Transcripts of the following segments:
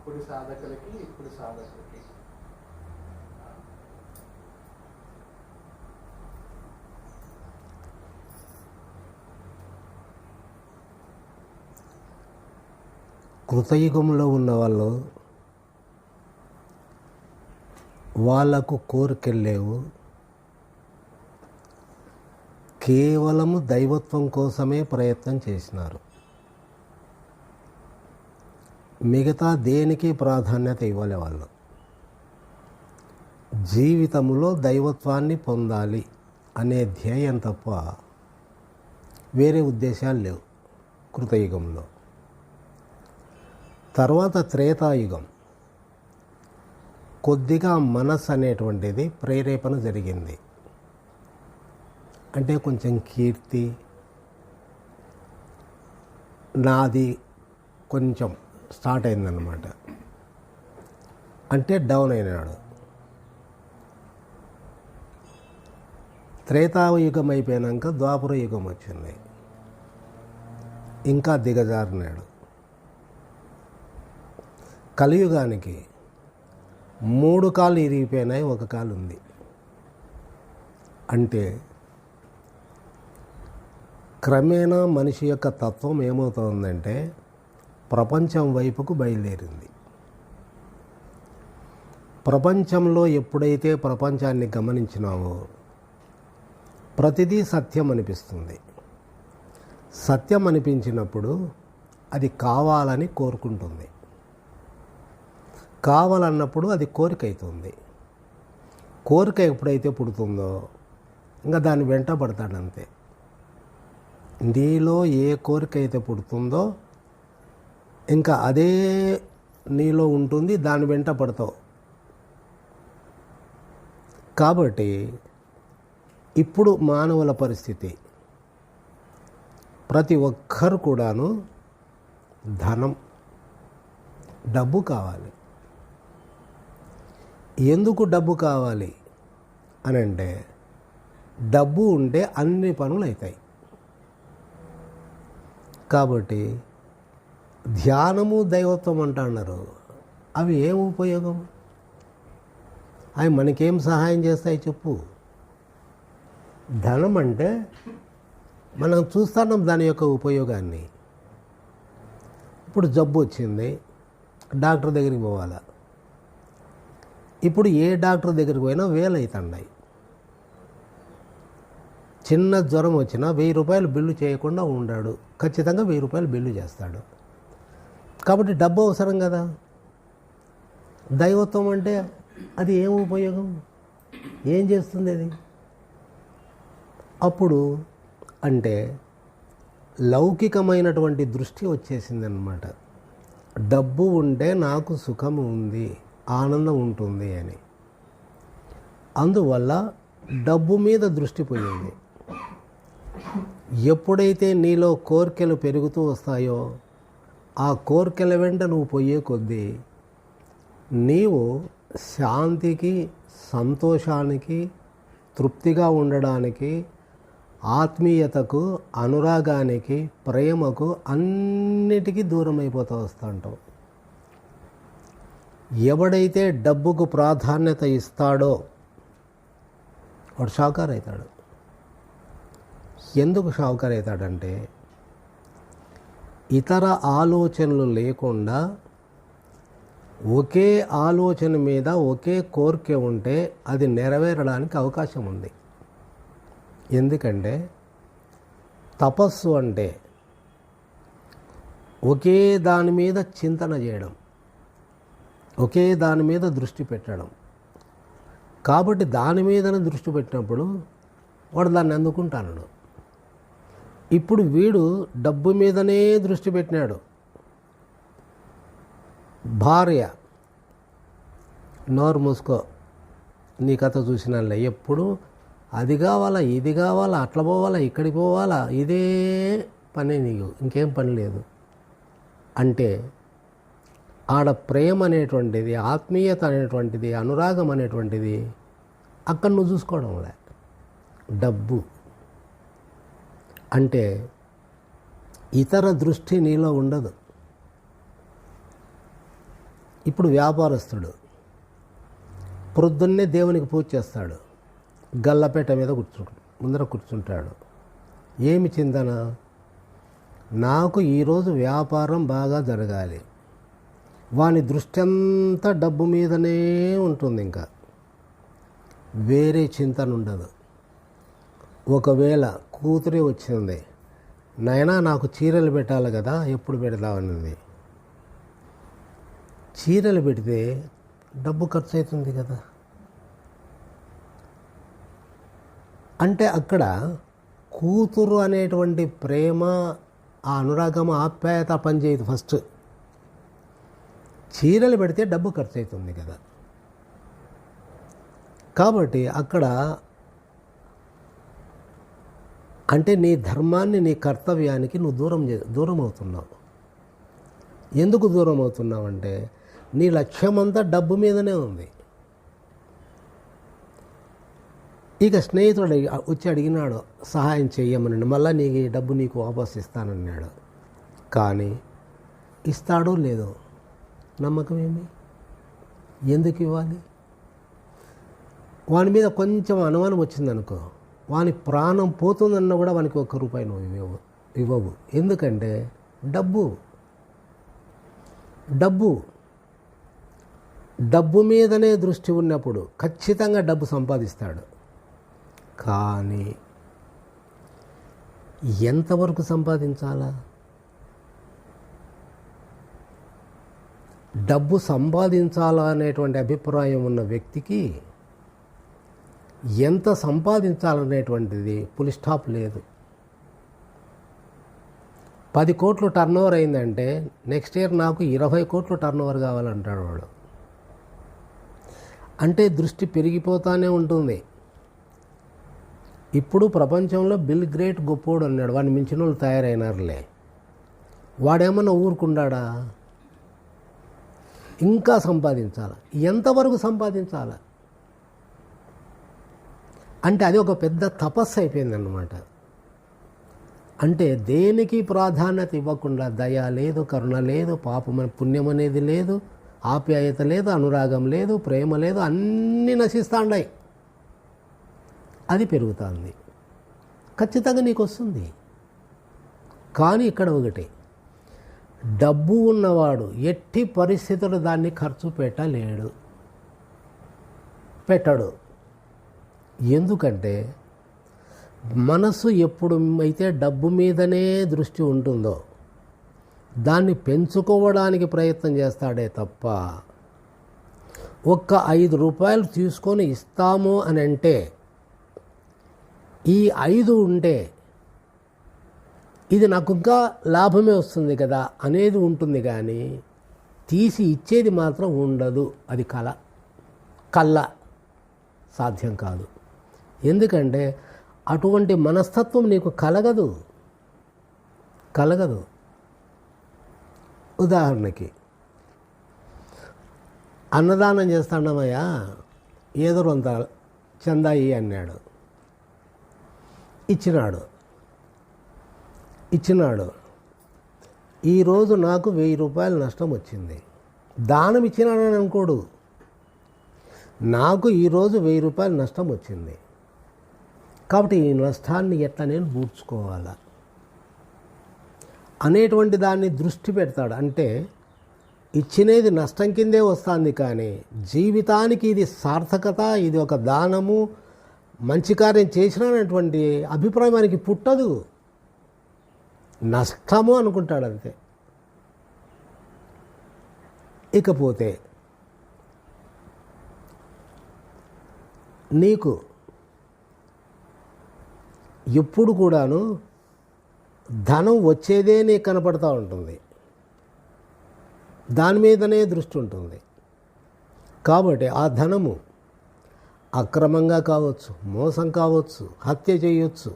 అప్పుడు సాధకులకి ఇప్పుడు సాధకులకి. కృతయుగంలో ఉన్న వాళ్ళు వాళ్ళకు కోరికలు లేవు, కేవలము దైవత్వం కోసమే ప్రయత్నం చేసినారు. మిగతా దేనికి ప్రాధాన్యత ఇవ్వలే వాళ్ళు. జీవితంలో దైవత్వాన్ని పొందాలి అనే ధ్యేయం తప్ప వేరే ఉద్దేశాలు లేవు కృతయుగంలో. తర్వాత త్రేతాయుగం, కొద్దిగా మనస్సు అనేటువంటిది ప్రేరేపణ జరిగింది. అంటే కొంచెం కీర్తి, నాది కొంచెం స్టార్ట్ అయిందన్నమాట. అంటే డౌన్ అయినాడు. త్రేతాయుగం అయిపోయాక ద్వాపర యుగం వచ్చింది, ఇంకా దిగజారినాడు. కలియుగానికి 3 కాళ్ళు ఇరిగిపోయినాయి, 1 కాలు ఉంది. అంటే క్రమేణా మనిషి యొక్క తత్వం ఏమవుతుందంటే ప్రపంచం వైపుకు బయలుదేరింది. ప్రపంచంలో ఎప్పుడైతే ప్రపంచాన్ని గమనించినావో ప్రతిదీ సత్యం అనిపిస్తుంది. సత్యం అనిపించినప్పుడు అది కావాలని కోరుకుంటుంది. కావాలన్నప్పుడు అది కోరిక అవుతుంది. కోరిక ఎప్పుడైతే పుడుతుందో ఇంకా దాన్ని వెంట పడతాడంతే. నీలో ఏ కోరిక అయితే పుడుతుందో ఇంకా అదే నీలో ఉంటుంది, దాని వెంట పడతావు. కాబట్టి ఇప్పుడు మానవుల పరిస్థితి, ప్రతి ఒక్కరు కూడాను ధనం, డబ్బు కావాలి. ఎందుకు డబ్బు కావాలి అని అంటే డబ్బు ఉంటే అన్ని పనులు అవుతాయి. కాబట్టి ధ్యానము దైవత్వం అంటున్నారు. అవి ఏం ఉపయోగం? అవి మనకేం సహాయం చేస్తాయి చెప్పు? ధనం అంటే మనం చూస్తున్నాం దాని యొక్క ఉపయోగాన్ని. ఇప్పుడు జబ్బు వచ్చింది, డాక్టర్ దగ్గరికి పోవాలా. ఇప్పుడు ఏ డాక్టర్ దగ్గరికి పోయినా 1000 అవుతున్నాయి. చిన్న జ్వరం వచ్చినా 1000 రూపాయలు బిల్లు చేయకుండా ఉండాడు, ఖచ్చితంగా 1000 రూపాయలు బిల్లు చేస్తాడు. కాబట్టి డబ్బు అవసరం కదా. దైవత్వం అంటే అది ఏం ఉపయోగం? ఏం చేస్తుంది అది? అప్పుడు అంటే లౌకికమైనటువంటి దృష్టి వచ్చేసిందనమాట. డబ్బు ఉంటే నాకు సుఖం ఉంది, ఆనందం ఉంటుంది అని. అందువల్ల డబ్బు మీద దృష్టి పోయింది. ఎప్పుడైతే నీలో కోరికలు పెరుగుతూ వస్తాయో ఆ కోరికల వెంట నువ్వు పోయే కొద్దీ నీవు శాంతికి, సంతోషానికి, తృప్తిగా ఉండడానికి, ఆత్మీయతకు, అనురాగానికి, ప్రేమకు అన్నిటికీ దూరం అయిపోతూ వస్తూ ఉంటావు. ఎవడైతే డబ్బుకు ప్రాధాన్యత ఇస్తాడో వాడు షావుకారు అవుతాడు. ఎందుకు షావుకారు అవుతాడంటే ఇతర ఆలోచనలు లేకుండా ఒకే ఆలోచన మీద ఒకే కోరిక ఉంటే అది నెరవేరడానికి అవకాశం ఉంది. ఎందుకంటే తపస్సు అంటే ఒకే దాని మీద చింతన చేయడం, ఒకే దాని మీద దృష్టి పెట్టడం. కాబట్టి దాని మీదనే దృష్టి పెట్టినప్పుడు వాడు దాన్ని అందుకుంటాడు. ఇప్పుడు వీడు డబ్బు మీదనే దృష్టి పెట్టినాడు. భార్య, నోరు మూసుకో, నీ కథ చూసినాలే, ఎప్పుడు అది కావాలా, ఇది కావాలా, అట్లా పోవాలా, ఇక్కడికి పోవాలా, ఇదే పని, నీకు ఇంకేం పని లేదు అంటే ఆడ ప్రేమ అనేటువంటిది, ఆత్మీయత అనేటువంటిది, అనురాగం అనేటువంటిది అక్కడ నువ్వు చూసుకోవడంలే. డబ్బు అంటే ఇతర దృష్టి నీలో ఉండదు. ఇప్పుడు వ్యాపారస్తుడు ప్రొద్దున్నే దేవునికి పూజ చేస్తాడు, గల్లపేట మీద ముందర కూర్చుంటాడు. ఏమి చింతన? నాకు ఈరోజు వ్యాపారం బాగా జరగాలి. వాని దృష్టి అంతా డబ్బు మీదనే ఉంటుంది, ఇంకా వేరే చింతన ఉండదు. ఒకవేళ కూతురే వచ్చింది, నాయనా నాకు చీరలు పెట్టాలి కదా, ఎప్పుడు పెడతామన్నది. చీరలు పెడితే డబ్బు ఖర్చు అవుతుంది కదా. అంటే అక్కడ కూతురు అనేటువంటి ప్రేమ, ఆ అనురాగం, ఆప్యాయత పనిచేయదు. ఫస్ట్ చీరలు పెడితే డబ్బు ఖర్చు అవుతుంది కదా. కాబట్టి అక్కడ అంటే నీ ధర్మాన్ని, నీ కర్తవ్యానికి నువ్వు దూరం అవుతున్నావు. ఎందుకు దూరం అవుతున్నావు అంటే నీ లక్ష్యమంతా డబ్బు మీదనే ఉంది. ఇక స్నేహితుడు వచ్చి అడిగినాడు సహాయం చెయ్యమని, మళ్ళీ నీకు ఈ డబ్బు నీకు వాపస్ ఇస్తానన్నాడు. కానీ ఇస్తాడో లేదో నమ్మకం ఏమి? ఎందుకు ఇవ్వాలి? వాని మీద కొంచెం అనుమానం వచ్చిందనుకో, వాని ప్రాణం పోతుందన్న కూడా వానికి ₹1 నువ్వు ఇవ్వవు. ఎందుకంటే డబ్బు మీదనే దృష్టి ఉన్నప్పుడు ఖచ్చితంగా డబ్బు సంపాదిస్తాడు. కానీ ఎంతవరకు సంపాదించాలా? డబ్బు సంపాదించాలా అనేటువంటి అభిప్రాయం ఉన్న వ్యక్తికి ఎంత సంపాదించాలనేటువంటిది ఫుల్ స్టాప్ లేదు. 10 కోట్లు టర్నోవర్ అయిందంటే నెక్స్ట్ ఇయర్ నాకు 20 కోట్లు టర్నోవర్ కావాలంటాడు వాడు. అంటే దృష్టి పెరిగిపోతూనే ఉంటుంది. ఇప్పుడు ప్రపంచంలో బిల్ గ్రేట్ గొప్పోడు అన్నాడు, వాడిని మించిన వాళ్ళు తయారైనారులే. వాడేమన్నా ఊరుకున్నాడా? ఇంకా సంపాదించాలి. ఎంతవరకు సంపాదించాలి అంటే అది ఒక పెద్ద తపస్సు అయిపోయిందన్నమాట. అంటే దేనికి ప్రాధాన్యత ఇవ్వకుండా దయ లేదు, కరుణ లేదు, పాపం పుణ్యం అనేది లేదు, ఆప్యాయత లేదు, అనురాగం లేదు, ప్రేమ లేదు, అన్నీ నశిస్తాండాయి. అది పెరుగుతుంది. ఖచ్చితంగా నీకు వస్తుంది. కానీ ఇక్కడ ఒకటి, డబ్బు ఉన్నవాడు ఎట్టి పరిస్థితులు దాన్ని ఖర్చు పెట్టడు. ఎందుకంటే మనసు ఎప్పుడు అయితే డబ్బు మీదనే దృష్టి ఉంటుందో దాన్ని పెంచుకోవడానికి ప్రయత్నం చేస్తాడే తప్ప, ఒక్క ₹5 తీసుకొని ఇస్తాము అని అంటే ఈ 5 ఉంటే ఇది నాకు ఇంకా లాభమే వస్తుంది కదా అనేది ఉంటుంది. కానీ తీసి ఇచ్చేది మాత్రం ఉండదు. అది కళ్ళ సాధ్యం కాదు. ఎందుకంటే అటువంటి మనస్తత్వం నీకు కలగదు. ఉదాహరణకి అన్నదానం చేస్తాడమయ్యా, ఏదో కొంత చందాయి అన్నాడు, ఇచ్చినాడు. ఈరోజు నాకు ₹1000 నష్టం వచ్చింది. దానం ఇచ్చినాడని అనుకోడు, నాకు ఈరోజు ₹1000 నష్టం వచ్చింది. కాబట్టి ఈ నష్టాన్ని ఎట్లా నేను పూడ్చుకోవాలా అనేటువంటి దాన్ని దృష్టి పెడతాడు. అంటే ఇచ్చినది నష్టం కిందే వస్తుంది, కానీ జీవితానికి ఇది సార్థకత, ఇది ఒక దానము, మంచి కార్యం చేసినటువంటి అభిప్రాయం మనకి పుట్టదు. నష్టము అనుకుంటాడు అంతే. ఇకపోతే నీకు ఎప్పుడు కూడాను ధనం వచ్చేదే నీకు కనపడుతూ ఉంటుంది, దాని మీదనే దృష్టి ఉంటుంది. కాబట్టి ఆ ధనము అక్రమంగా కావచ్చు, మోసం కావచ్చు, హత్య చేయొచ్చు,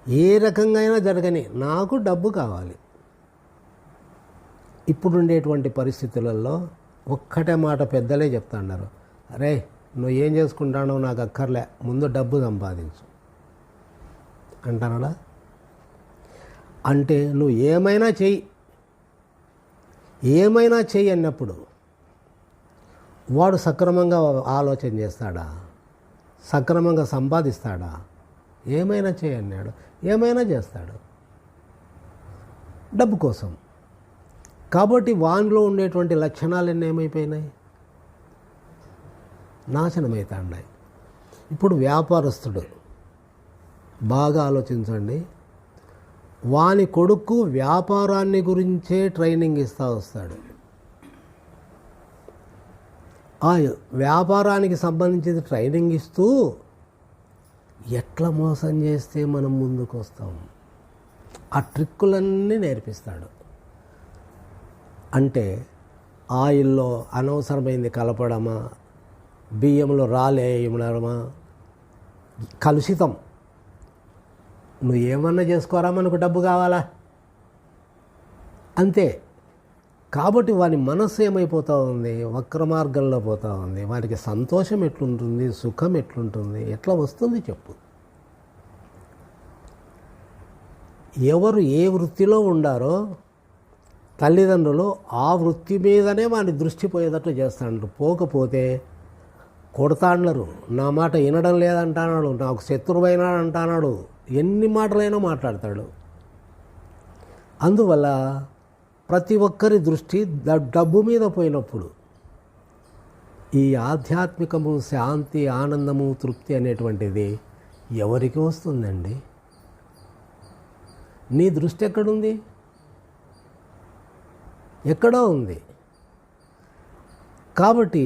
ఏ రకంగా అయినా జరగని నాకు డబ్బు కావాలి. ఇప్పుడుండేటువంటి పరిస్థితులలో ఒక్కటే మాట పెద్దలే చెప్తున్నారు, అరే నువ్వు ఏం చేసుకుంటానో నాకు అక్కర్లే, ముందు డబ్బు సంపాదించు అంటారా? అంటే నువ్వు ఏమైనా చెయ్యి, ఏమైనా చేయన్నప్పుడు వాడు సక్రమంగా ఆలోచన చేస్తాడా, సక్రమంగా సంపాదిస్తాడా? ఏమైనా చేయన్నాడు, ఏమైనా చేస్తాడు డబ్బు కోసం. కాబట్టి వానిలో ఉండేటువంటి లక్షణాలన్నీ ఏమైపోయినాయి, నాశనమవుతాయి. ఇప్పుడు వ్యాపారస్తుడు బాగా ఆలోచించండి, వాని కొడుకు వ్యాపారాన్ని గురించే ట్రైనింగ్ ఇస్తూ వస్తాడు. ఆ వ్యాపారానికి సంబంధించిన ట్రైనింగ్ ఇస్తూ ఎట్లా మోసం చేస్తే మనం ముందుకు వస్తాం ఆ ట్రిక్కులన్నీ నేర్పిస్తాడు. అంటే ఆయిల్లో అనవసరమైంది కలపడమా, బియ్యంలో రాలేయడమా, కలుషితం. నువ్వు ఏమన్నా చేసుకోరా, మనకు డబ్బు కావాలా అంతే. కాబట్టి వాని మనస్సు ఏమైపోతూ ఉంది, వక్ర మార్గంలో పోతూ ఉంది. వానికి సంతోషం ఎట్లుంటుంది, సుఖం ఎట్లుంటుంది, ఎట్లా వస్తుంది చెప్పు? ఎవరు ఏ వృత్తిలో ఉండారో తల్లిదండ్రులు ఆ వృత్తి మీదనే వాని దృష్టి పోయేటట్లు చేస్తాడు. పోకపోతే కొడతాండ్లరు, నా మాట వినడం లేదంటున్నాడు, నాకు శత్రువైనా అంటున్నాడు, ఎన్ని మాటలైనా మాట్లాడతాడు. అందువల్ల ప్రతి ఒక్కరి దృష్టి డబ్బు మీద పోయినప్పుడు ఈ ఆధ్యాత్మికము, శాంతి, ఆనందము, తృప్తి అనేటువంటిది ఎవరికి వస్తుందండి? నీ దృష్టి ఎక్కడుంది? ఎక్కడో ఉంది. కాబట్టి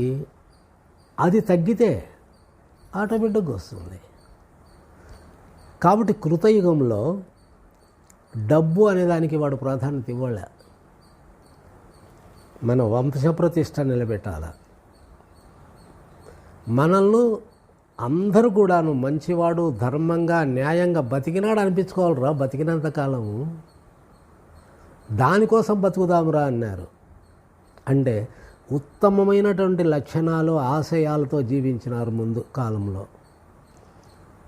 అది తగ్గితే ఆటోమేటిక్గా వస్తుంది. కాబట్టి కృతయుగంలో డబ్బు అనేదానికి వాడు ప్రాధాన్యత ఇవ్వలే. మన వంశప్రతిష్ఠ నిలబెట్టాల. మనల్ని అందరూ కూడాను మంచివాడు, ధర్మంగా, న్యాయంగా బతికినాడు అనిపించుకోవాలిరా. బతికినంత కాలము దానికోసం బతుకుదామురా అన్నారు. అంటే ఉత్తమమైనటువంటి లక్షణాలు, ఆశయాలతో జీవించినారు ముందు కాలంలో.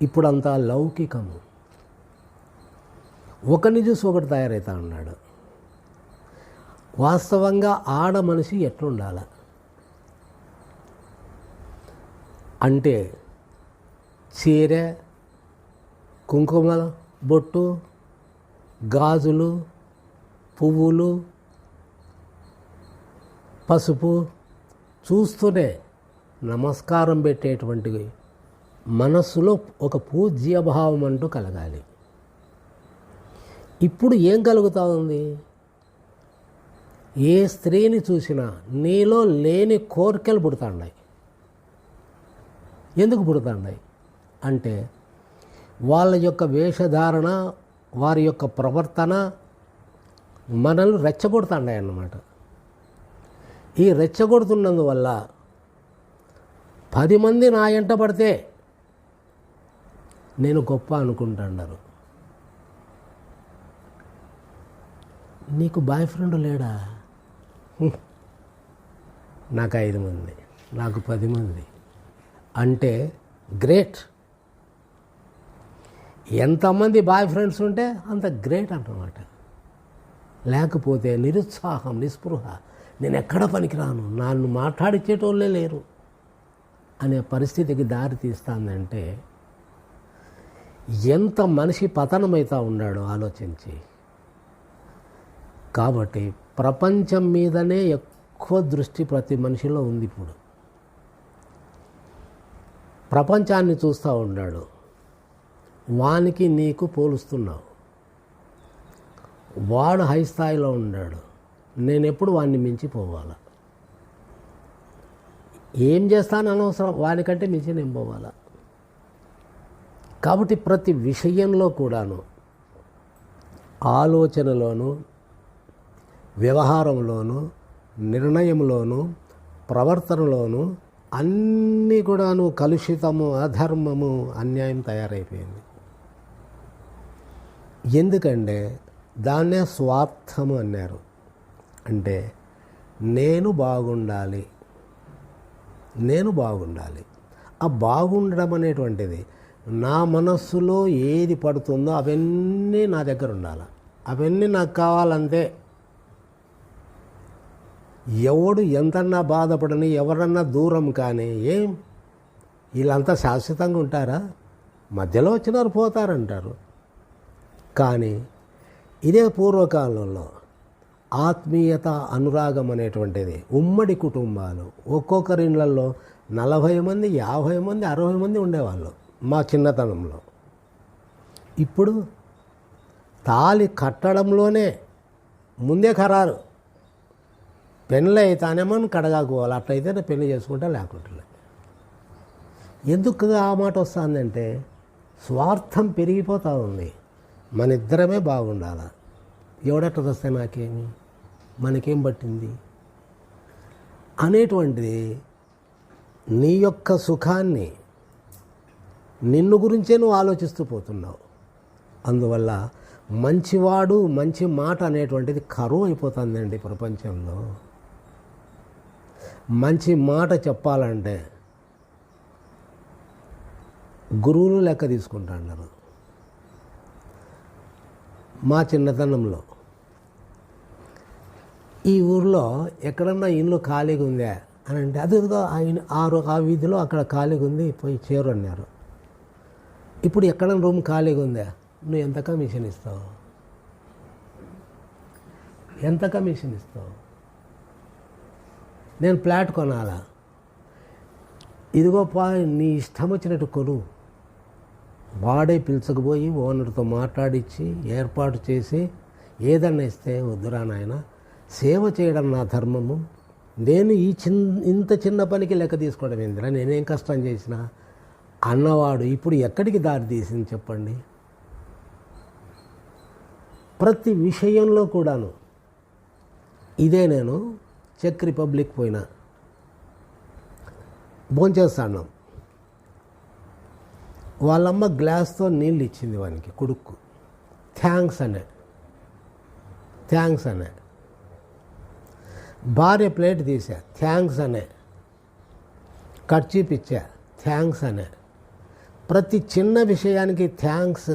ఇప్పుడంతా లౌకికము. ఒకరిని చూసి ఒకటి తయారవుతా ఉన్నాడు. వాస్తవంగా ఆడ మనిషి ఎట్లుండాల అంటే చీర, కుంకుమ బొట్టు, గాజులు, పువ్వులు, పసుపు చూస్తూనే నమస్కారం పెట్టేటువంటి మనస్సులో ఒక పూజ్యభావం అంటూ కలగాలి. ఇప్పుడు ఏం కలుగుతూ ఉంది? ఏ స్త్రీని చూసినా నీలో లేని కోరికలు పుడుతున్నాయి. ఎందుకు పుడుతున్నాయి అంటే వాళ్ళ యొక్క వేషధారణ, వారి యొక్క ప్రవర్తన మనల్ని రెచ్చగొడుతున్నాయి అన్నమాట. ఈ రెచ్చగొడుతున్నందువల్ల 10 మంది నా ఎంట పడితే నేను గొప్ప అనుకుంటున్నారు. నీకు బాయ్ ఫ్రెండ్ లేడా? నాకు 5 మంది, నాకు 10 మంది అంటే గ్రేట్. ఎంతమంది బాయ్ ఫ్రెండ్స్ ఉంటే అంత గ్రేట్ అన్నమాట. లేకపోతే నిరుత్సాహం, నిస్పృహ, నేను ఎక్కడ పనికిరాను, నన్ను మాట్లాడిచ్చేటోళ్ళే లేరు అనే పరిస్థితికి దారి తీస్తుందంటే ఎంత మనిషి పతనమవుతూ ఉన్నాడో ఆలోచించి. కాబట్టి ప్రపంచం మీదనే ఎక్కువ దృష్టి ప్రతి మనిషిలో ఉంది. ఇప్పుడు ప్రపంచాన్ని చూస్తూ ఉన్నాడు, వానికి నీకు పోలుస్తున్నావు. వాడు హై స్థాయిలో ఉన్నాడు, నేను ఎప్పుడు వాడిని మించిపోవాలా? ఏం చేస్తాను అనవసరం, వానికంటే మించి నేను పోవాలా? కాబట్టి ప్రతి విషయంలో కూడాను ఆలోచనలోను, వ్యవహారంలోను, నిర్ణయంలోను, ప్రవర్తనలోను అన్నీ కూడాను కలుషితము, అధర్మము, అన్యాయం తయారైపోయింది. ఎందుకంటే దాన్నే స్వార్థము అన్నారు. అంటే నేను బాగుండాలి, నేను బాగుండాలి. ఆ బాగుండడం అనేటువంటిది నా మనస్సులో ఏది పడుతుందో అవన్నీ నా దగ్గర ఉండాలి, అవన్నీ నాకు కావాలంతే. ఎవడు ఎంతన్నా బాధపడని, ఎవరన్నా దూరం కానీ ఏం వీళ్ళంతా శాశ్వతంగా ఉంటారా? మధ్యలో వచ్చినారు పోతారంటారు. కానీ ఇదే పూర్వకాలంలో ఆత్మీయత, అనురాగం అనేటువంటిది ఉమ్మడి కుటుంబాలు, ఒక్కొక్కరి ఇళ్ళల్లో 40 మంది, 50 మంది, 60 మంది ఉండేవాళ్ళు మా చిన్నతనంలో. ఇప్పుడు తాళి కట్టడంలోనే ముందే ఖరారు, పెళ్ళి అయితేనేమో కడగాకోవాలి, అట్లయితేనే పెళ్లి చేసుకుంటా, లేకుంటే. ఎందుకు ఆ మాట వస్తుందంటే స్వార్థం పెరిగిపోతూ ఉంది. మన ఇద్దరమే బాగుండాలి, ఎవడెట్లా వస్తే నాకేమి, మనకేం పట్టింది అనేటువంటిది. నీ యొక్క సుఖాన్ని, నిన్ను గురించే నువ్వు ఆలోచిస్తూ పోతున్నావు. అందువల్ల మంచివాడు, మంచి మాట అనేటువంటిది కరువు అయిపోతుందండి ప్రపంచంలో. మంచి మాట చెప్పాలంటే గురువులు లెక్క తీసుకుంటున్నారు. మా చిన్నతనంలో ఈ ఊర్లో ఎక్కడన్నా ఇల్లు ఖాళీగా ఉందా అని అంటే, అదిగో ఆ వీధిలో అక్కడ ఖాళీగా ఉంది, పోయి చేరు అన్నారు. ఇప్పుడు ఎక్కడన్నా రూమ్ ఖాళీగా ఉందా, నువ్వు ఎంత కమిషన్ ఇస్తావు? ఎంత కమిషన్ ఇస్తావు? నేను ఫ్లాట్ కొనాలా, ఇదిగో నీ ఇష్టం వచ్చినట్టు కొను. వాడే పిలుచుకుపోయి ఓనర్తో మాట్లాడించి ఏర్పాటు చేసి ఏదన్నా ఇస్తే, వద్దురా నాయన, సేవ చేయడం నా ధర్మము, నేను ఇంత చిన్న పనికి లెక్క తీసుకోవడం ఏందిరా, నేనేం కష్టం చేసినా అన్నవాడు ఇప్పుడు ఎక్కడికి దారి తీసింది చెప్పండి? ప్రతి విషయంలో కూడాను ఇదే. నేను చెక్ రిపబ్లిక్ పోయినా, భోంచేస్తాను, వాళ్ళమ్మ గ్లాస్తో నీళ్ళు ఇచ్చింది వానికి, కొడుక్కు. థ్యాంక్స్ అనే. భార్య ప్లేట్ తీసా, థ్యాంక్స్ అనే. కర్చీప్ ఇచ్చా, థ్యాంక్స్ అనే. ప్రతి చిన్న విషయానికి థ్యాంక్స్.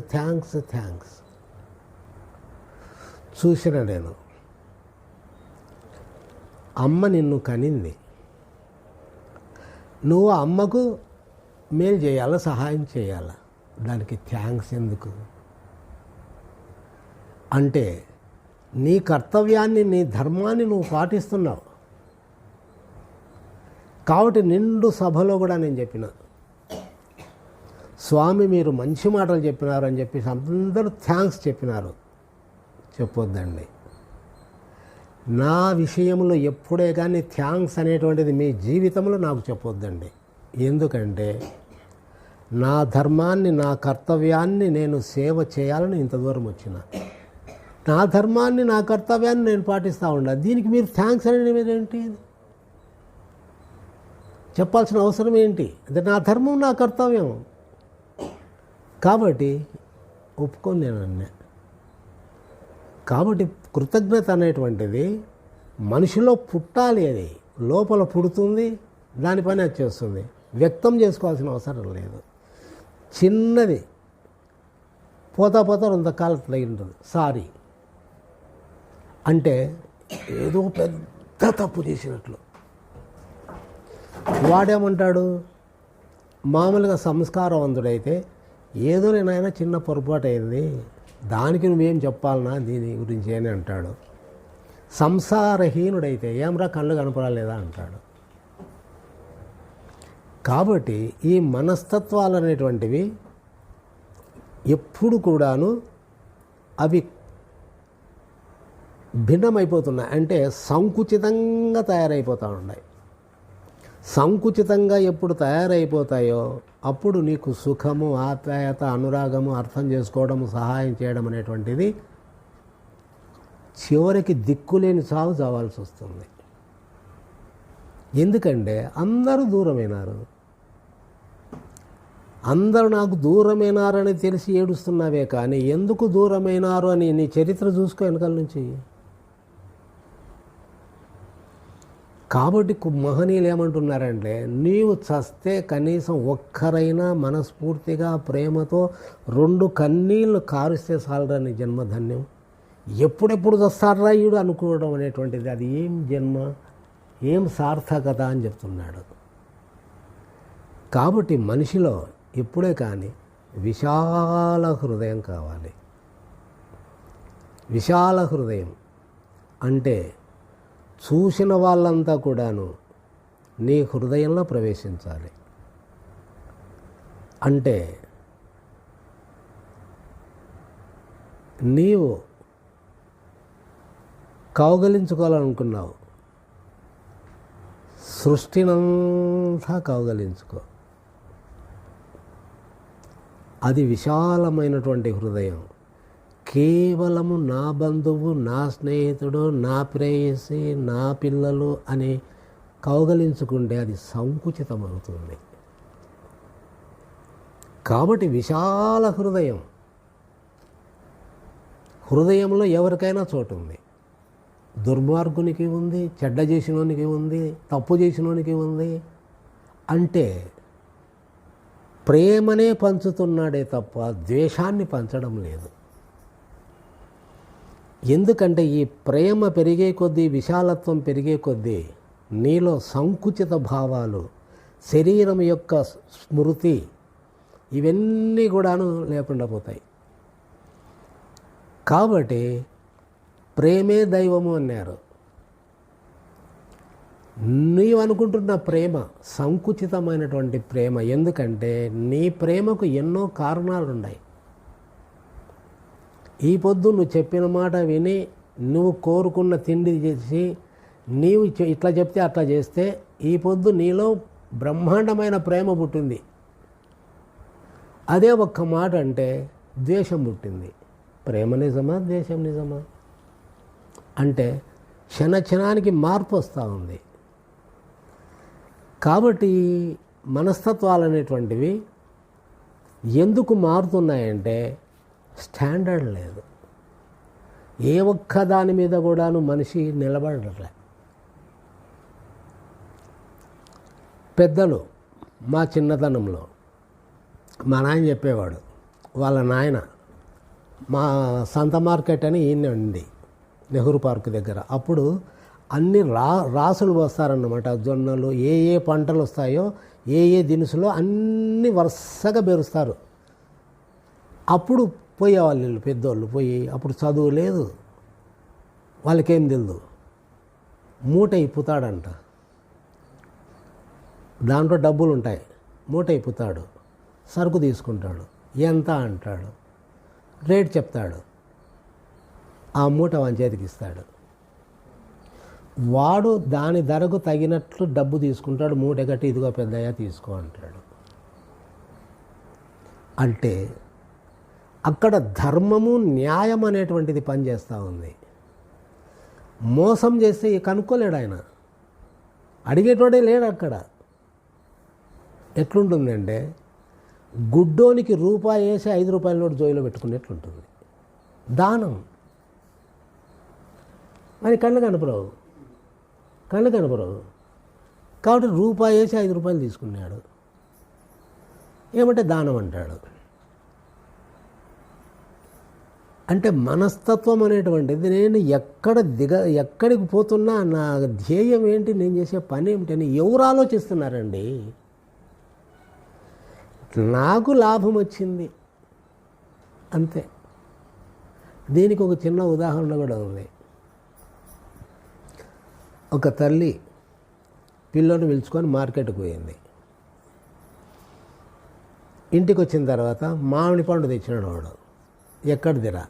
చూసిన నేను, అమ్మ నిన్ను కనింది, నువ్వు అమ్మకు మేలు చేయాలా, సహాయం చేయాలా, దానికి థ్యాంక్స్ ఎందుకు? అంటే నీ కర్తవ్యాన్ని, నీ ధర్మాన్ని నువ్వు పాటిస్తున్నావు. కాబట్టి నిండు సభలో కూడా నేను చెప్పిన, స్వామి మీరు మంచి మాటలు చెప్పినారు అని చెప్పి అందరూ థ్యాంక్స్ చెప్పినారు. చెప్పొద్దండి. నా విషయంలో ఎప్పుడే కానీ థ్యాంక్స్ అనేటువంటిది మీ జీవితంలో నాకు చెప్పొద్దండి. ఎందుకంటే నా ధర్మాన్ని, నా కర్తవ్యాన్ని నేను సేవ చేయాలని ఇంత దూరం వచ్చిన. నా ధర్మాన్ని, నా కర్తవ్యాన్ని నేను పాటిస్తూ ఉండాలి. దీనికి మీరు థ్యాంక్స్ అనేది ఏంటి? చెప్పాల్సిన అవసరం ఏంటి? అంటే నా ధర్మం, నా కర్తవ్యం. కాబట్టి ఒప్పుకొని నేను అన్నా. కాబట్టి కృతజ్ఞత అనేటువంటిది మనిషిలో పుట్టాలి. అది లోపల పుడుతుంది, దాని పని అది చేస్తుంది. వ్యక్తం చేసుకోవాల్సిన అవసరం లేదు. చిన్నది పోతా కొంతకాలం తగిలింటుంది. సారీ అంటే ఏదో పెద్ద తప్పు చేసినట్లు. వాడేమంటాడు, మామూలుగా సంస్కారవంతుడైతే ఏదో నేనైనా చిన్న పొరపాటు అయింది, దానికి నువ్వేం చెప్పాలన్నా దీని గురించి అని అంటాడు. సంసారహీనుడైతే ఏమరా కళ్ళు కనపడలేదా అంటాడు. కాబట్టి ఈ మనస్తత్వాలు అనేటువంటివి ఎప్పుడు కూడాను అవి భిన్నమైపోతున్నాయి. అంటే సంకుచితంగా తయారైపోతూ ఉన్నాయి. సంకుచితంగా ఎప్పుడు తయారైపోతాయో అప్పుడు నీకు సుఖము, ఆప్యాయత, అనురాగము, అర్థం చేసుకోవడము, సహాయం చేయడం అనేటువంటిది చివరికి దిక్కులేని సాగు చావాల్సి వస్తుంది. ఎందుకంటే అందరూ దూరమైనారు. అందరూ నాకు దూరమైనారని తెలిసి ఏడుస్తున్నావే కానీ ఎందుకు దూరమైనారు అని నీ చరిత్ర చూసుకో వెనకాల నుంచి. కాబట్టి మహనీయులు ఏమంటున్నారంటే, నీవు చస్తే కనీసం ఒక్కరైనా మనస్ఫూర్తిగా ప్రేమతో 2 కన్నీళ్ళు కారుస్తే చాలరా నీ జన్మధన్యం. ఎప్పుడెప్పుడు చస్తారా ఈడు అనుకోవడం అనేటువంటిది అది ఏం జన్మ, ఏం సార్థకత అని చెప్తున్నాడు. కాబట్టి మనిషిలో ఇప్పుడే కానీ విశాల హృదయం కావాలి. విశాల హృదయం అంటే చూసిన వాళ్ళంతా కూడాను నీ హృదయంలో ప్రవేశించాలి. అంటే నీవు కౌగలించుకోవాలనుకున్నావు, సృష్టినంతా కౌగలించుకో. అది విశాలమైనటువంటి హృదయం. కేవలము నా బంధువు, నా స్నేహితుడు, నా ప్రేయసి, నా పిల్లలు అని కౌగలించుకుంటే అది సంకుచితమవుతుంది. కాబట్టి విశాల హృదయం, హృదయంలో ఎవరికైనా చోటు ఉంది. దుర్మార్గునికి ఉంది, చెడ్డ చేసినోనికి ఉంది, తప్పు చేసినోనికి ఉంది. అంటే ప్రేమనే పంచుతున్నాడే తప్ప ద్వేషాన్ని పంచడం లేదు. ఎందుకంటే ఈ ప్రేమ పెరిగే కొద్దీ, విశాలత్వం పెరిగే కొద్దీ నీలో సంకుచిత భావాలు, శరీరం యొక్క స్మృతి, ఇవన్నీ కూడాను లేకుండా పోతాయి. కాబట్టి ప్రేమే దైవము అన్నారు. నీవు అనుకుంటున్న ప్రేమ సంకుచితమైనటువంటి ప్రేమ. ఎందుకంటే నీ ప్రేమకు ఎన్నో కారణాలు ఉన్నాయి. ఈ పొద్దు నువ్వు చెప్పిన మాట విని, నువ్వు కోరుకున్న తిండి చేసి, నీవు ఇట్లా చెప్తే అట్లా చేస్తే ఈ పొద్దు నీలో బ్రహ్మాండమైన ప్రేమ పుట్టింది. అదే ఒక్క మాట అంటే ద్వేషం పుట్టింది. ప్రేమ నిజమా, ద్వేషం నిజమా? అంటే క్షణానికి మార్పు వస్తూ ఉంది. కాబట్టి మనస్తత్వాలు అనేటువంటివి ఎందుకు మారుతున్నాయంటే స్టాండర్డ్ లేదు. ఏ ఒక్క దాని మీద కూడాను మనిషి నిలబడట్లే. పెద్దలు మా చిన్నతనంలో మా నాయన చెప్పేవాడు. వాళ్ళ నాయన మా సంత మార్కెట్ అని ఈయన ఉంది నెహ్రూ పార్క్ దగ్గర. అప్పుడు అన్ని రాసులు పోస్తారన్నమాట. జొన్నలు, ఏ ఏ పంటలు వస్తాయో, ఏ ఏ దినుసులో అన్నీ వరుసగా బెరుస్తారు. అప్పుడు పోయేవాళ్ళు వీళ్ళు పెద్దోళ్ళు పోయి. అప్పుడు చదువు లేదు, వాళ్ళకేం తెలియదు. మూట ఇప్పుతాడంట, దాంట్లో డబ్బులు ఉంటాయి. మూట ఇప్పుతాడు, సరుకు తీసుకుంటాడు. ఎంత అంటాడు, రేట్ చెప్తాడు. ఆ మూట వాని చేతికి ఇస్తాడు. వాడు దాని ధరకు తగినట్లు డబ్బు తీసుకుంటాడు. మూట కట్టి ఇదిగో పెద్దయ్య తీసుకో అంటాడు. అంటే అక్కడ ధర్మము, న్యాయం అనేటువంటిది పనిచేస్తూ ఉంది. మోసం చేస్తే కనుక్కోలేడు ఆయన, అడిగేటోడే లేడు అక్కడ. ఎట్లుంటుందంటే గుడ్డోనికి రూపాయి వేసి 5 రూపాయల నోటు జోయిలో పెట్టుకునేట్లుంటుంది. దానం మరి కళ్ళు కనపరవు. కాబట్టి రూపాయి వేసి 5 రూపాయలు తీసుకున్నాడు. ఏమంటే దానం అంటాడు. అంటే మనస్తత్వం అనేటువంటిది నేను ఎక్కడికి పోతున్నా, నా ధ్యేయం ఏంటి, నేను చేసే పని ఏమిటని ఎవరు ఆలోచిస్తున్నారండి. నాకు లాభం వచ్చింది అంతే. దీనికి ఒక చిన్న ఉదాహరణ కూడా ఉంది. ఒక తల్లి పిల్లని పిలుచుకొని మార్కెట్కి పోయింది. ఇంటికి వచ్చిన తర్వాత మామిడి పండు తెచ్చినాడు వాడు. ఎక్కడిదిరా,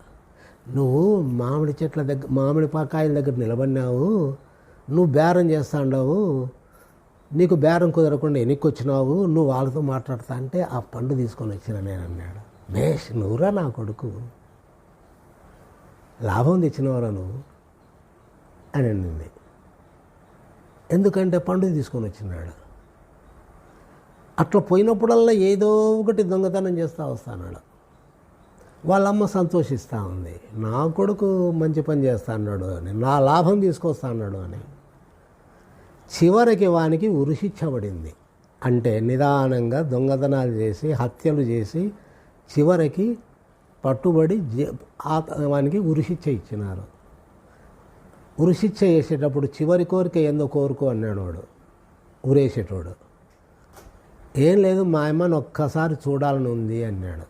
నువ్వు మామిడి చెట్ల దగ్గర, మామిడి కాయల దగ్గర నిలబడినావు, నువ్వు బేరం చేస్తా ఉండవు, నీకు బేరం కుదరకుండా ఎన్నికి వచ్చినావు, నువ్వు వాళ్ళతో మాట్లాడుతా అంటే ఆ పండు తీసుకొని వచ్చిన నేను అన్నాడు. బేష్, నువ్వురా నా కొడుకు, లాభం తెచ్చినవరా నువ్వు అని అనింది. ఎందుకంటే పండు తీసుకొని వచ్చినాడు. అట్లా పోయినప్పుడల్లా ఏదో ఒకటి దొంగతనం చేస్తూ వస్తాడు. వాళ్ళమ్మ సంతోషిస్తూ ఉంది, నా కొడుకు మంచి పని చేస్తా అన్నాడు అని, నా లాభం తీసుకొస్తా అన్నాడు అని. చివరికి వానికి ఉరిశిచ్చబడింది. అంటే నిదానంగా దొంగతనాలు చేసి, హత్యలు చేసి, చివరికి పట్టుబడి వానికి ఉరిశిచ్చ ఇచ్చినారు. ఉరిశిక్ష చేసేటప్పుడు చివరి కోరిక ఏందో కోరుకో అన్నాడు వాడు, ఉరేసేటోడు. ఏం లేదు, మా అమ్మని ఒక్కసారి చూడాలని ఉంది అన్నాడు.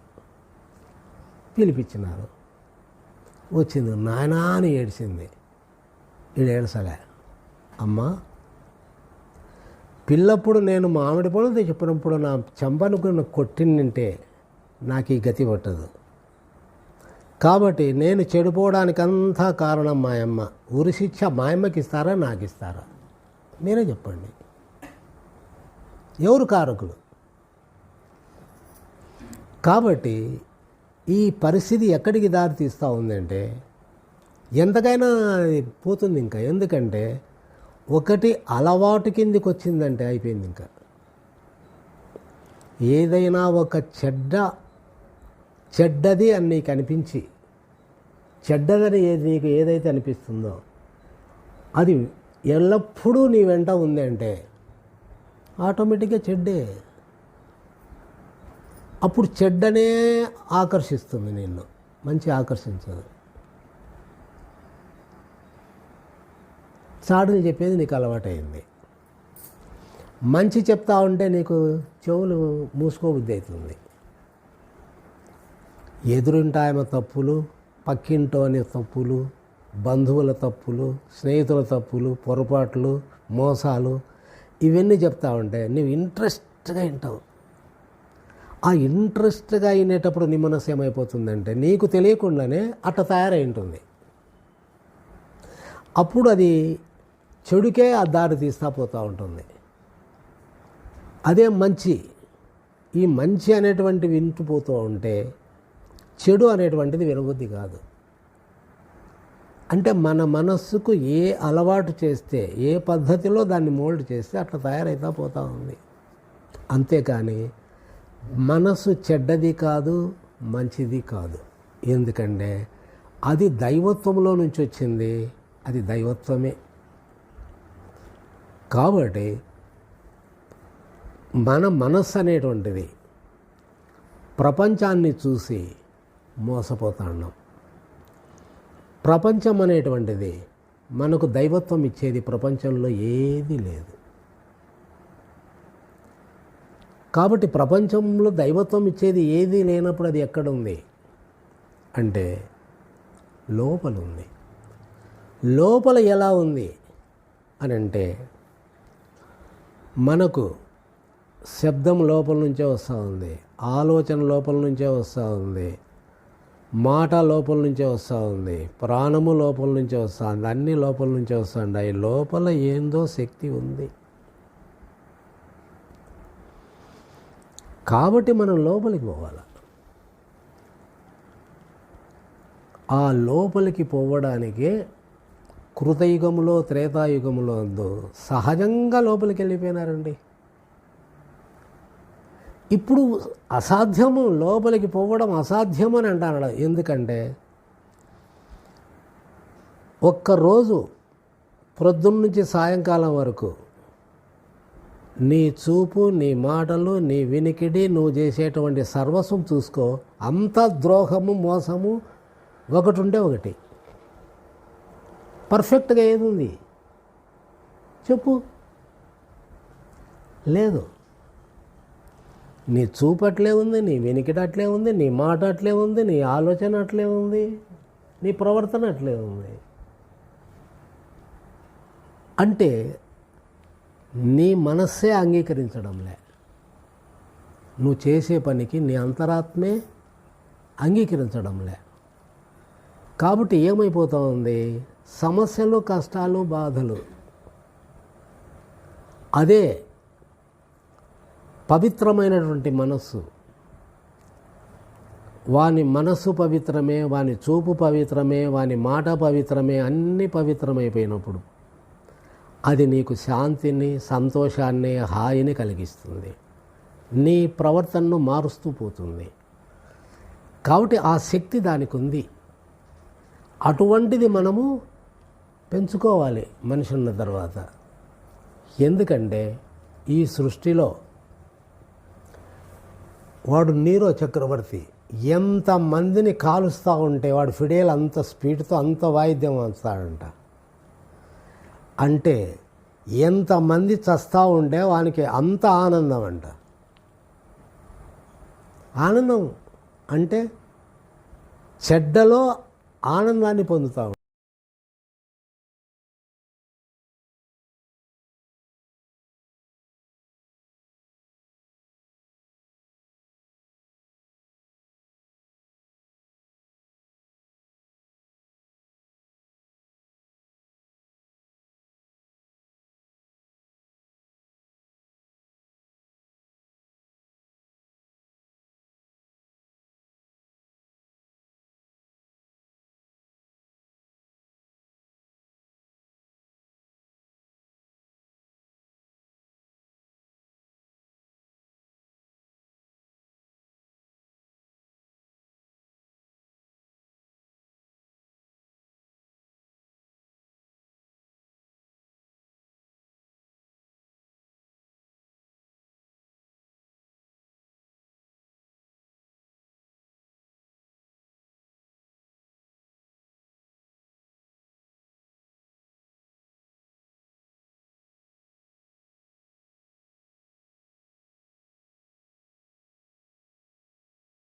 పిలిపించినారు, వచ్చింది, నాయనా అని ఏడిచింది. ఈడు ఏడ్చలే. అమ్మ, పిల్లప్పుడు నేను మామిడి పళ్ళు చెప్పినప్పుడు నా చెంపను కొట్టిందంటే నాకు ఈ గతి పట్టదు. కాబట్టి నేను చెడిపోవడానికి అంతా కారణం మా అమ్మ. ఉరిశిక్ష మా అమ్మకి ఇస్తారా నాకు ఇస్తారా? మీరే చెప్పండి, ఎవరు కారకులు? కాబట్టి ఈ పరిస్థితి ఎక్కడికి దారి తీస్తూ ఉందంటే ఎంతకైనా పోతుంది ఇంకా. ఎందుకంటే ఒకటి అలవాటు కిందికి వచ్చిందంటే అయిపోయింది. ఇంకా ఏదైనా ఒక చెడ్డది అని నీకు అనిపించి, చెడ్డదని నీకు ఏదైతే అనిపిస్తుందో అది ఎల్లప్పుడూ నీ వెంట ఉందంటే ఆటోమేటిక్గా చెడ్డే. అప్పుడు చెడ్డనే ఆకర్షిస్తుంది నిన్ను, మంచి ఆకర్షించదు. చాడులు చెప్పేది నీకు అలవాటైంది. మంచి చెప్తా ఉంటే నీకు చెవులు మూసుకోబుద్ధి అవుతుంది. ఎదురింటాయమ తప్పులు, పక్కింటోని తప్పులు, బంధువుల తప్పులు, స్నేహితుల తప్పులు, పొరపాట్లు, మోసాలు ఇవన్నీ చెప్తా ఉంటే నువ్వు ఇంట్రెస్ట్గా వింటావు. ఆ ఇంట్రెస్ట్గా అయినేటప్పుడు నీ మనసు ఏమైపోతుందంటే నీకు తెలియకుండానే అట్లా తయారై ఉంటుంది. అప్పుడు అది చెడుకే ఆ దారి తీస్తా పోతూ ఉంటుంది. అదే మంచి, ఈ మంచి అనేటువంటి వింటుపోతూ ఉంటే చెడు అనేటువంటిది వినబుద్ధి కాదు. అంటే మన మనస్సుకు ఏ అలవాటు చేస్తే, ఏ పద్ధతిలో దాన్ని మోల్డ్ చేస్తే అట్లా తయారైతా పోతూ ఉంది. అంతేకాని మనసు చెడ్డది కాదు, మంచిది కాదు. ఎందుకంటే అది దైవత్వంలో నుంచి వచ్చింది, అది దైవత్వమే. కాబట్టి మన మనస్సు అనేటువంటిది ప్రపంచాన్ని చూసి మోసపోతున్నాం. ప్రపంచం అనేటువంటిది మనకు దైవత్వం ఇచ్చేది ప్రపంచంలో ఏదీ లేదు. కాబట్టి ప్రపంచంలో దైవత్వం ఇచ్చేది ఏదీ లేనప్పుడు అది ఎక్కడుంది అంటే లోపల ఉంది. లోపల ఎలా ఉంది అని అంటే మనకు శబ్దం లోపల నుంచే వస్తూ ఉంది, ఆలోచన లోపల నుంచే వస్తూ ఉంది, మాట లోపల నుంచే వస్తూ ఉంది, ప్రాణము లోపల నుంచే వస్తూ ఉంది, అన్నీ లోపల నుంచే వస్తాయి. లోపల ఏందో శక్తి ఉంది. కాబట్టి మనం లోపలికి పోవాలి. ఆ లోపలికి పోవడానికే కృతయుగంలో, త్రేతాయుగంలో సహజంగా లోపలికి వెళ్ళిపోయినారండి. ఇప్పుడు అసాధ్యము, లోపలికి పోవడం అసాధ్యం అని అంటారు. ఎందుకంటే ఒక్కరోజు ప్రొద్దున్న నుంచి సాయంకాలం వరకు నీ చూపు, నీ మాటలు, నీ వినికిడి, నువ్వు చేసేటువంటి సర్వస్వం చూసుకో. అంత ద్రోహము, మోసము ఒకటి ఉంటే ఒకటి. పర్ఫెక్ట్గా ఏది ఉంది చెప్పు? లేదు. నీ చూపు అట్లే ఉంది, నీ వెనికిడి అట్లే ఉంది, నీ మాట అట్లే ఉంది, నీ ఆలోచన అట్లే ఉంది, నీ ప్రవర్తన అట్లే ఉంది. అంటే నీ మనస్సే అంగీకరించడంలే. నువ్వు చేసే పనికి నీ అంతరాత్మే అంగీకరించడంలే. కాబట్టి ఏమైపోతూ ఉంది? సమస్యలు, కష్టాలు, బాధలు. అదే పవిత్రమైనటువంటి మనస్సు, వాని మనస్సు పవిత్రమే, వాని చూపు పవిత్రమే, వాని మాట పవిత్రమే, అన్నీ పవిత్రమైపోయినప్పుడు అది నీకు శాంతిని, సంతోషాన్ని, హాయిని కలిగిస్తుంది. నీ ప్రవర్తనను మారుస్తూ పోతుంది. కాబట్టి ఆ శక్తి దానికి ఉంది. అటువంటిది మనము పెంచుకోవాలి మనిషి ఉన్న తర్వాత. ఎందుకంటే ఈ సృష్టిలో వాడు నీరో చక్రవర్తి ఎంతమందిని కాలుస్తూ ఉంటే వాడు ఫిడేల్ అంత స్పీడ్తో అంత వాయిద్యం వస్తాడంట. అంటే ఎంతమంది చస్తా ఉంటే వానికి అంత ఆనందం అంట. ఆనందం అంటే చెడ్డలో ఆనందాన్ని పొందుతావు.